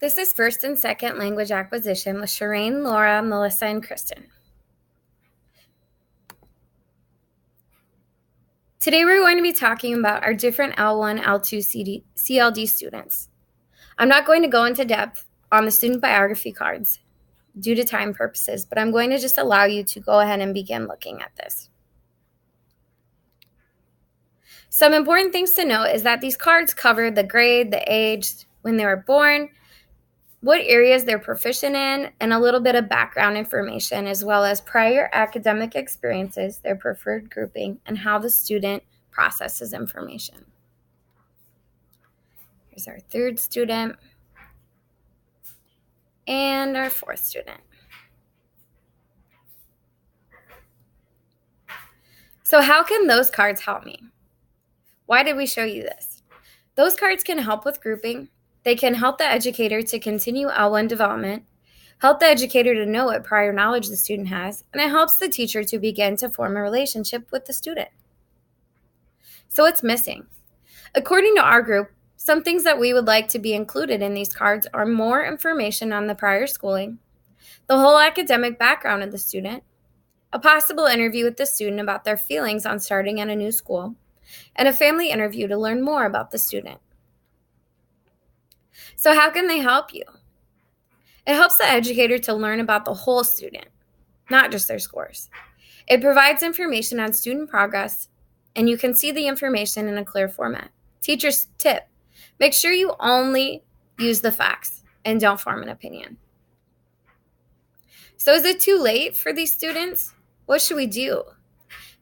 This is first and second language acquisition with Shireen, Laura, Melissa, and Kristen. Today we're going to be talking about our different L1, L2 CLD students. I'm not going to go into depth on the student biography cards due to time purposes, but I'm going to just allow you to go ahead and begin looking at this. Some important things to note is that these cards cover the grade, the age, when they were born, what areas they're proficient in, and a little bit of background information, as well as prior academic experiences, their preferred grouping, and how the student processes information. Here's our third student and our fourth student. So how can those cards help me? Why did we show you this? Those cards can help with grouping. They can help the educator to continue L1 development, help the educator to know what prior knowledge the student has, and it helps the teacher to begin to form a relationship with the student. So what's missing? According to our group, some things that we would like to be included in these cards are more information on the prior schooling, the whole academic background of the student, a possible interview with the student about their feelings on starting at a new school, and a family interview to learn more about the student. So how can they help you? It helps the educator to learn about the whole student, not just their scores. It provides information on student progress, and you can see the information in a clear format. Teacher's tip: make sure you only use the facts and don't form an opinion. So is it too late for these students? What should we do?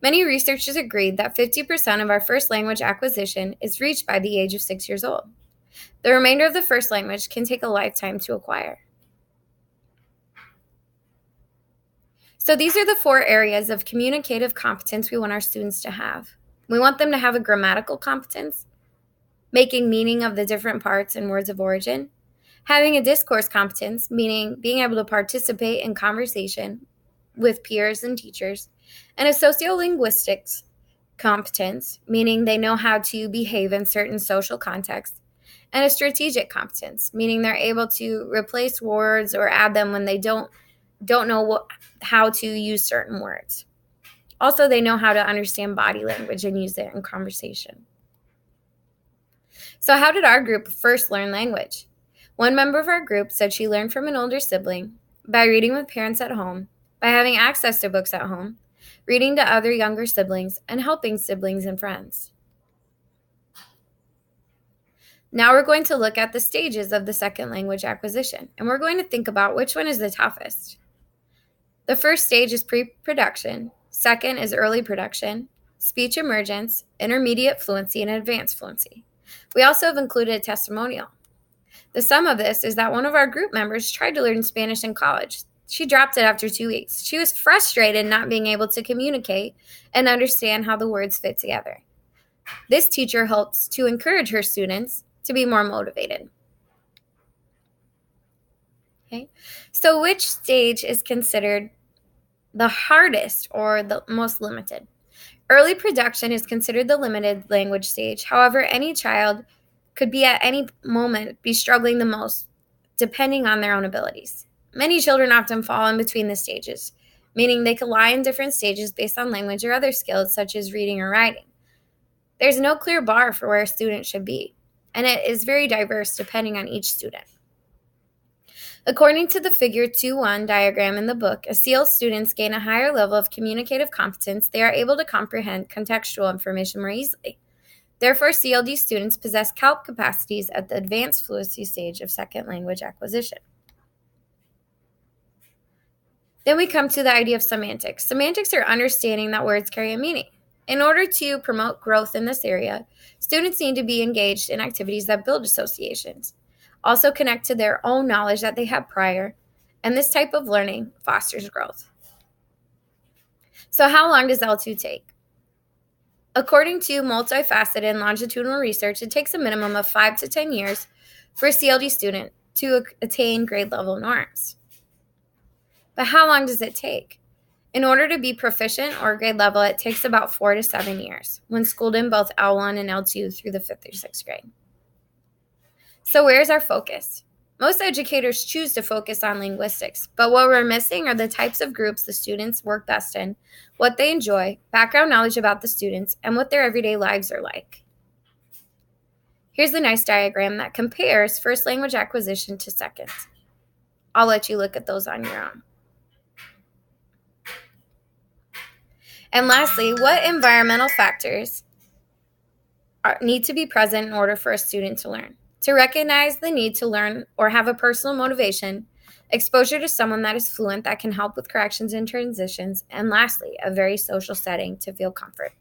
Many researchers agreed that 50% of our first language acquisition is reached by the age of 6 years old. The remainder of the first language can take a lifetime to acquire. So these are the 4 areas of communicative competence we want our students to have. We want them to have a grammatical competence, making meaning of the different parts and words of origin, having a discourse competence, meaning being able to participate in conversation with peers and teachers, and a sociolinguistics competence, meaning they know how to behave in certain social contexts, and a strategic competence, meaning they're able to replace words or add them when they don't know how to use certain words. Also, they know how to understand body language and use it in conversation. So how did our group first learn language? One member of our group said she learned from an older sibling, by reading with parents at home, by having access to books at home, reading to other younger siblings, and helping siblings and friends. Now we're going to look at the stages of the second language acquisition, and we're going to think about which one is the toughest. The first stage is pre-production, second is early production, speech emergence, intermediate fluency, and advanced fluency. We also have included a testimonial. The sum of this is that one of our group members tried to learn Spanish in college. She dropped it after 2 weeks. She was frustrated not being able to communicate and understand how the words fit together. This teacher helps to encourage her students to be more motivated. Okay, so which stage is considered the hardest or the most limited? Early production is considered the limited language stage. However, any child could be at any moment be struggling the most, depending on their own abilities. Many children often fall in between the stages, meaning they could lie in different stages based on language or other skills such as reading or writing. There's no clear bar for where a student should be, and it is very diverse depending on each student. According to the figure 2.1 diagram in the book, as CL students gain a higher level of communicative competence, they are able to comprehend contextual information more easily. Therefore, CLD students possess CALP capacities at the advanced fluency stage of second language acquisition. Then we come to the idea of semantics. Semantics are understanding that words carry a meaning. In order to promote growth in this area, students need to be engaged in activities that build associations, also connect to their own knowledge that they had prior, and this type of learning fosters growth. So how long does L2 take? According to multifaceted and longitudinal research, it takes a minimum of 5 to 10 years for a CLD student to attain grade level norms. But how long does it take? In order to be proficient or grade level, it takes about 4 to 7 years when schooled in both L1 and L2 through the 5th or 6th grade. So where's our focus? Most educators choose to focus on linguistics, but what we're missing are the types of groups the students work best in, what they enjoy, background knowledge about the students, and what their everyday lives are like. Here's a nice diagram that compares first language acquisition to second. I'll let you look at those on your own. And lastly, what environmental factors need to be present in order for a student to learn? To recognize the need to learn or have a personal motivation, exposure to someone that is fluent that can help with corrections and transitions, and lastly, a very social setting to feel comfort.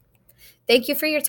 Thank you for your time.